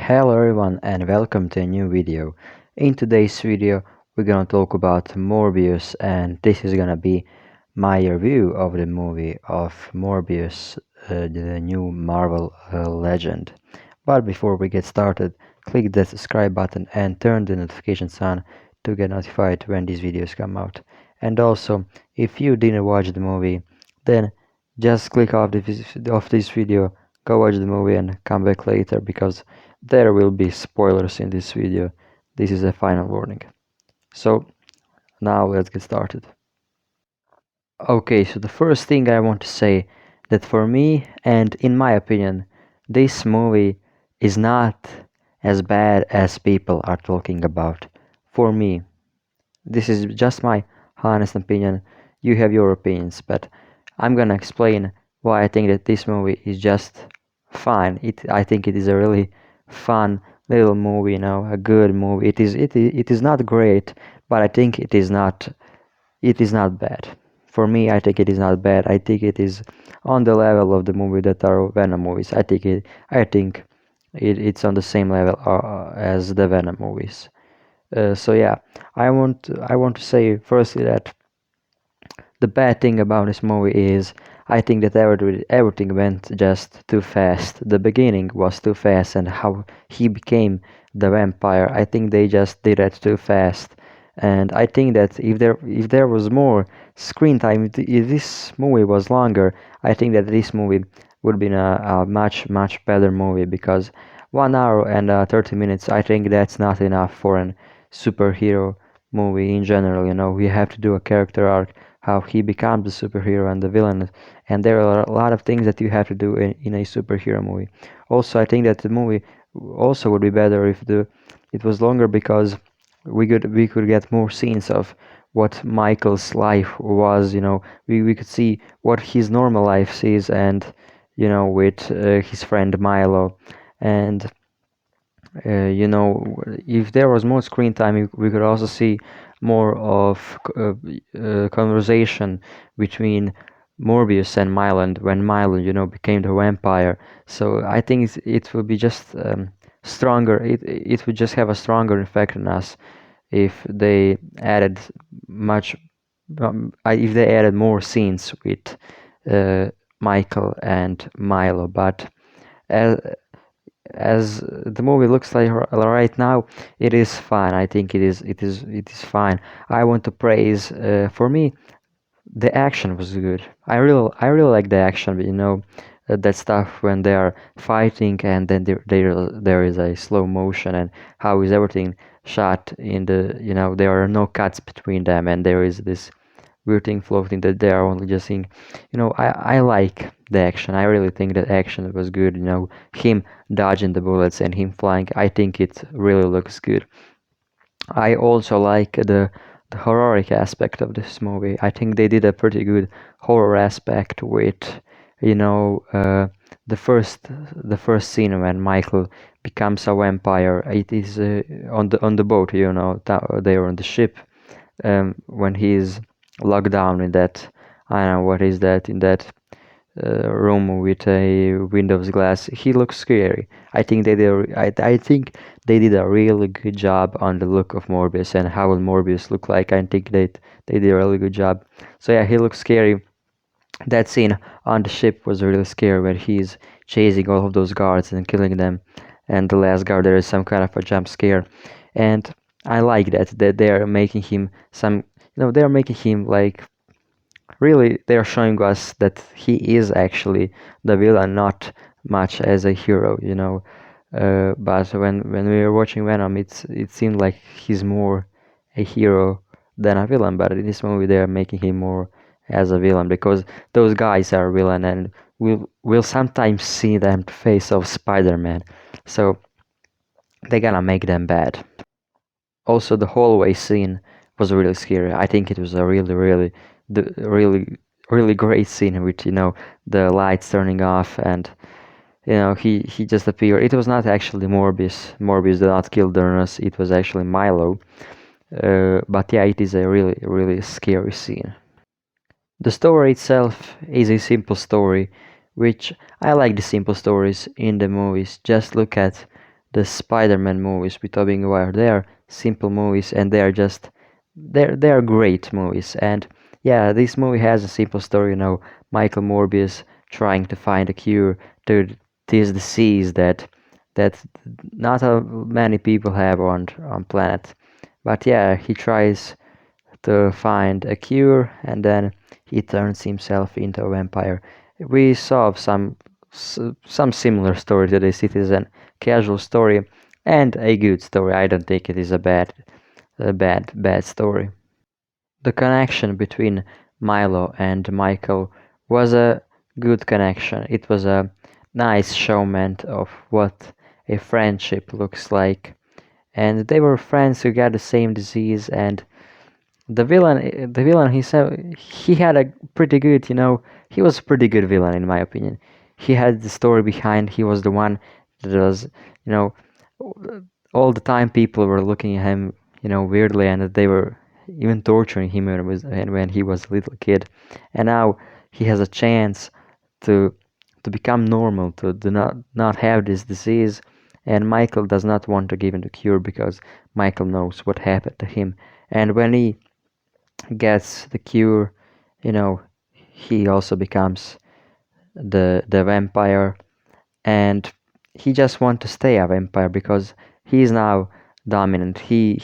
Hello everyone and welcome to a new video. In today's video we're gonna talk about Morbius, and this is gonna be my review of the movie of Morbius, the new Marvel legend. But before we get started, click the subscribe button and turn the notifications on to get notified when these videos come out. And also, if you didn't watch the movie, then just click off this video, go watch the movie and come back later, because there will be spoilers in this video. This is a final warning. So now let's get started. Okay, so the first thing I want to say, that for me and in my opinion, this movie is not as bad as people are talking about. For me, this is just my honest opinion. You have your opinions, but I'm gonna explain why I think that this movie is just fine. I think it is a really fun little movie, a good movie. It is not great, but I think it is not bad. For me, I think it is not bad. I think it is on the level of the movie that are Venom movies. I think it's on the same level as the Venom movies. So yeah, I want to say firstly that the bad thing about this movie is I think that everything went just too fast. The beginning was too fast, and how he became the vampire, I think they just did it too fast. And I think that if there was more screen time, if this movie was longer, I think that this movie would be a much better movie, because 1 hour and 30 minutes, I think that's not enough for an superhero movie in general. We have to do a character arc, how he becomes the superhero and the villain, and there are a lot of things that you have to do in a superhero movie. Also, I think that the movie also would be better if it was longer, because we could get more scenes of what Michael's life was. We could see what his normal life is, and with his friend Milo. And if there was more screen time, we could also see more of conversation between Morbius and Milo, when Milo, became the vampire. So I think it would be just stronger. It would just have a stronger effect on us if they added much, if they added more scenes with uh, Michael and Milo. But as as the movie looks like right now, it is fine. I think it is fine. I want to praise, for me, the action was good. I really like the action, that stuff when they are fighting, and then there is a slow motion, and how is everything shot in there are no cuts between them, and there is this weird thing floating that they are only just seeing. I like the action. I really think that action was good. Him dodging the bullets and him flying. I think it really looks good. I also like the horrific aspect of this movie. I think they did a pretty good horror aspect with, the first scene when Michael becomes a vampire. It is on the boat. They are on the ship, when he's locked down in that, I don't know what is that, in that room with a windows glass. He looks scary. I think they did a really good job on the look of Morbius and how will Morbius look like. I think they did a really good job. So yeah, he looks scary. That scene on the ship was really scary, where he's chasing all of those guards and killing them, and the last guard, there is some kind of a jump scare. And I like that they are making him they are making him like, really, they are showing us that he is actually the villain, not much as a hero. But when we were watching Venom, it seemed like he's more a hero than a villain. But in this movie, they are making him more as a villain, because those guys are villain, and we'll sometimes see them face off Spider-Man. So they're gonna make them bad. Also, the hallway scene was really scary. I think it was a really great scene with, the lights turning off, and he just appeared. It was not actually Morbius. Morbius did not kill the nurse. It was actually Milo. But yeah, it is a really scary scene. The story itself is a simple story, which I like the simple stories in the movies. Just look at the Spider-Man movies with Tobey Maguire. They are simple movies, and they are just they're great movies. And yeah, this movie has a simple story. Michael Morbius trying to find a cure to this disease that not many people have on planet. But yeah, he tries to find a cure, and then he turns himself into a vampire. We saw some similar story to this. It is a casual story and a good story. I don't think it is a bad story. The connection between Milo and Michael was a good connection. It was a nice showman of what a friendship looks like. And they were friends who got the same disease, and the villain, he had a pretty good, he was a pretty good villain in my opinion. He had the story behind. He was the one that was, you know, all the time people were looking at him, weirdly, and that they were even torturing him when he was a little kid. And now he has a chance to to become normal, to do not have this disease. And Michael does not want to give him the cure because Michael knows what happened to him. And when he gets the cure, you know, he also becomes the vampire, and he just wants to stay a vampire because he is now dominant. He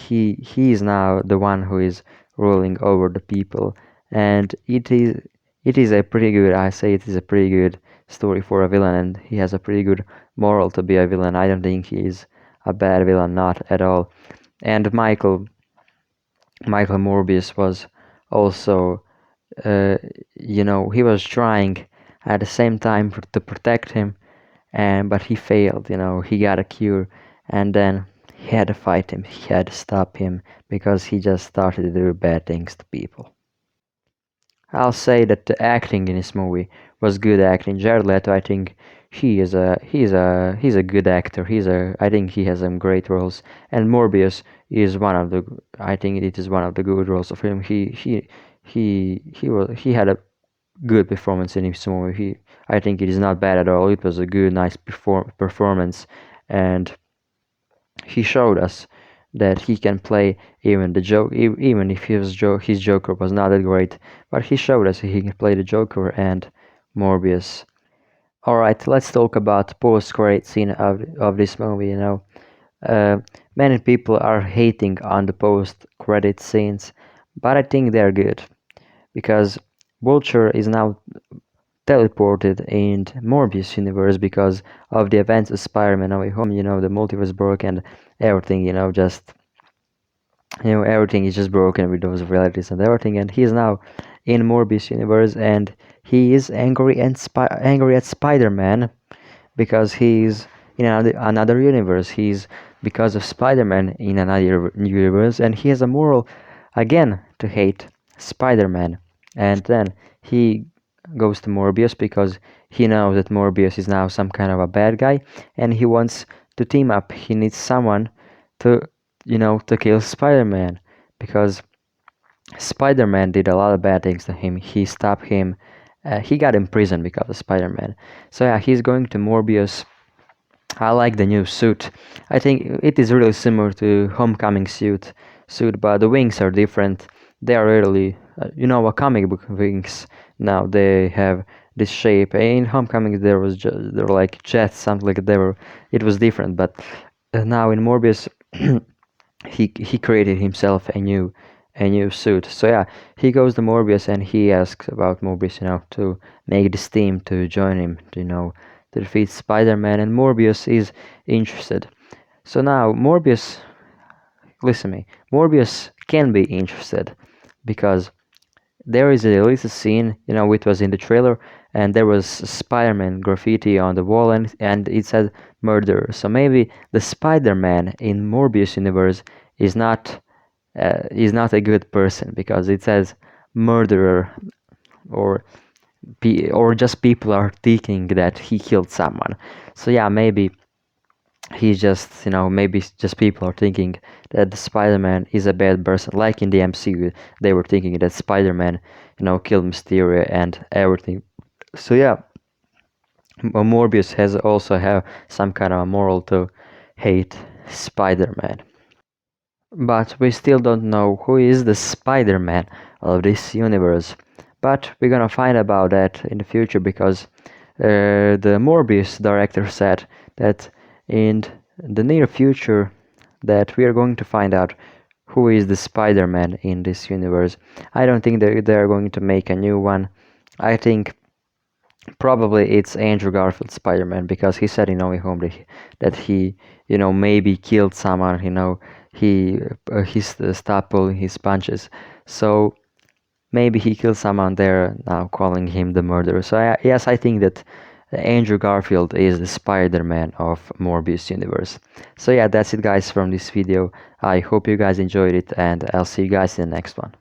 is now the one who is ruling over the people, and it is a pretty good. I say it is a pretty good story for a villain, and he has a pretty good moral to be a villain. I don't think he is a bad villain, not at all. And Michael Morbius was also, he was trying at the same time to protect him, and but he failed. He got a cure, and then he had to fight him. He had to stop him because he just started to do bad things to people. I'll say that the acting in this movie was good acting. Jared Leto, I think he's a good actor. I think he has some great roles. And Morbius is one of the I think it is one of the good roles of him. He had a good performance in his movie. I think it is not bad at all. It was a good, nice performance, and he showed us that he can play even the joke, even if his Joker was not that great. But he showed us he can play the Joker and Morbius. All right, let's talk about the post-credit scene of this movie. Uh, Many people are hating on the post-credit scenes, but I think they're good because Vulture is now teleported in Morbius universe because of the events of Spider-Man No Way Home. The multiverse broke and everything. Everything is just broken with those realities and everything. And he is now in Morbius universe, and he is angry at Spider-Man because he's in another universe. He's because of Spider-Man in another universe, and he has a moral again to hate Spider-Man. And then he goes to Morbius because he knows that Morbius is now some kind of a bad guy, and he wants to team up. He needs someone to, to kill Spider-Man because Spider-Man did a lot of bad things to him. He stopped him. He got imprisoned because of Spider-Man. So yeah, he's going to Morbius. I like the new suit. I think it is really similar to Homecoming suit, but the wings are different. They are really, a comic book wings. Now they have this shape. In Homecoming, they were like jets, something like they were. It was different, but now in Morbius, he created himself a new suit. So yeah, he goes to Morbius and he asks about Morbius, to make this team to join him, to defeat Spider-Man, and Morbius is interested. So now listen to me, Morbius can be interested because there is a deleted scene, it was in the trailer, and there was Spider-Man graffiti on the wall, and it said murderer. So maybe the Spider-Man in Morbius universe is not a good person because it says murderer, or or just people are thinking that he killed someone. So yeah, maybe he's just, maybe just people are thinking that the Spider-Man is a bad person. Like in the MCU, they were thinking that Spider-Man, killed Mysterio and everything. So yeah, Morbius has also have some kind of a moral to hate Spider-Man. But we still don't know who is the Spider-Man of this universe. But we're gonna find about that in the future because the Morbius director said that in the near future that we are going to find out who is the Spider-Man in this universe. I don't think they're going to make a new one. I think probably it's Andrew Garfield Spider-Man because he said in No Way Home that he, maybe killed someone. He stopped pulling his punches. So maybe he killed someone there now, calling him the murderer. So yes, I think that Andrew Garfield is the Spider-Man of Morbius universe. So yeah, that's it guys from this video. I hope you guys enjoyed it and I'll see you guys in the next one.